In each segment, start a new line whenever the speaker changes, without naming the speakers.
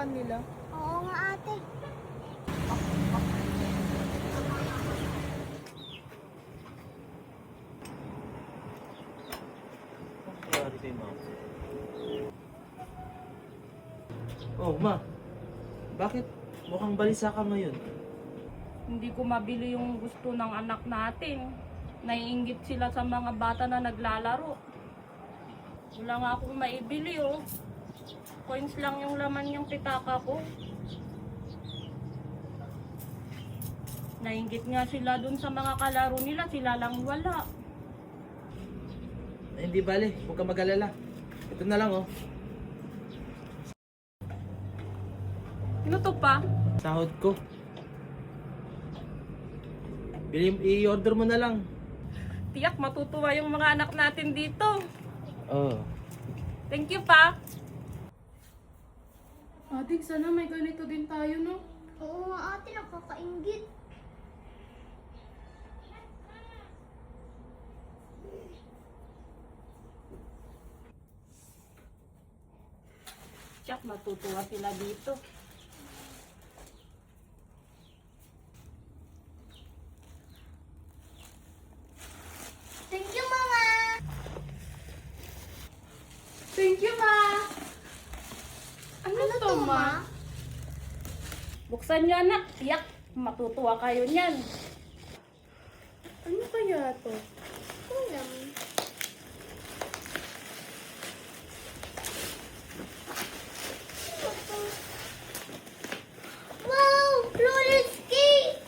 naman nila.
Oo nga ate.
Nangyari kay ma'am? Oh, ma. Bakit mukhang balisa ka ngayon?
Hindi ko mabili yung gusto ng anak natin. Naiinggit sila sa mga bata na naglalaro. Wala nga akong maibili oh. Coins lang yung laman yung pitaka ko. Naiinggit nga sila dun sa mga kalaro nila, sila lang wala.
Ay, hindi bale, huwag ka mag-alala. Ito na lang oh.
Ano to pa?
Sahod ko. I-order mo na lang.
Tiyak matutuwa yung mga anak natin dito.
Oh.
Thank you pa.
Ate, sana may ganito din tayo, no?
Oo nga ate, nakakaingit.
Tiyak matutuwa sila dito.
Thank you, Mama!
Thank you, Ma! Ano, to, Ma?
Buksan nyo anak, tiyak matutuwa kayo niyan.
Ano kaya to?
Kulam. Wow! Roller skate!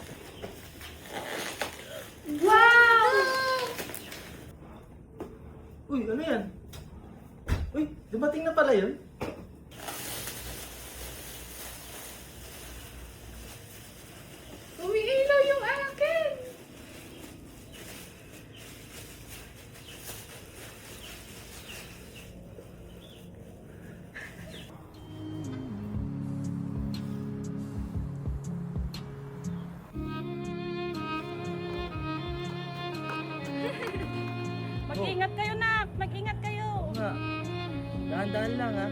Wow!
Uy, ano yan? Uy, dumating na pala yun?
Umiilaw yung akin!
Mag-ingat kayo nak, mag-ingat kayo.
Oo nga. Dahan-dahan lang ha.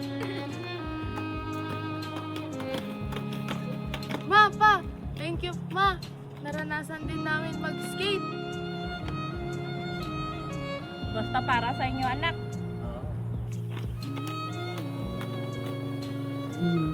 Ma, pa! Thank you, Ma! Naranasan din namin mag-skate.
Basta para sa inyo anak.
Oo.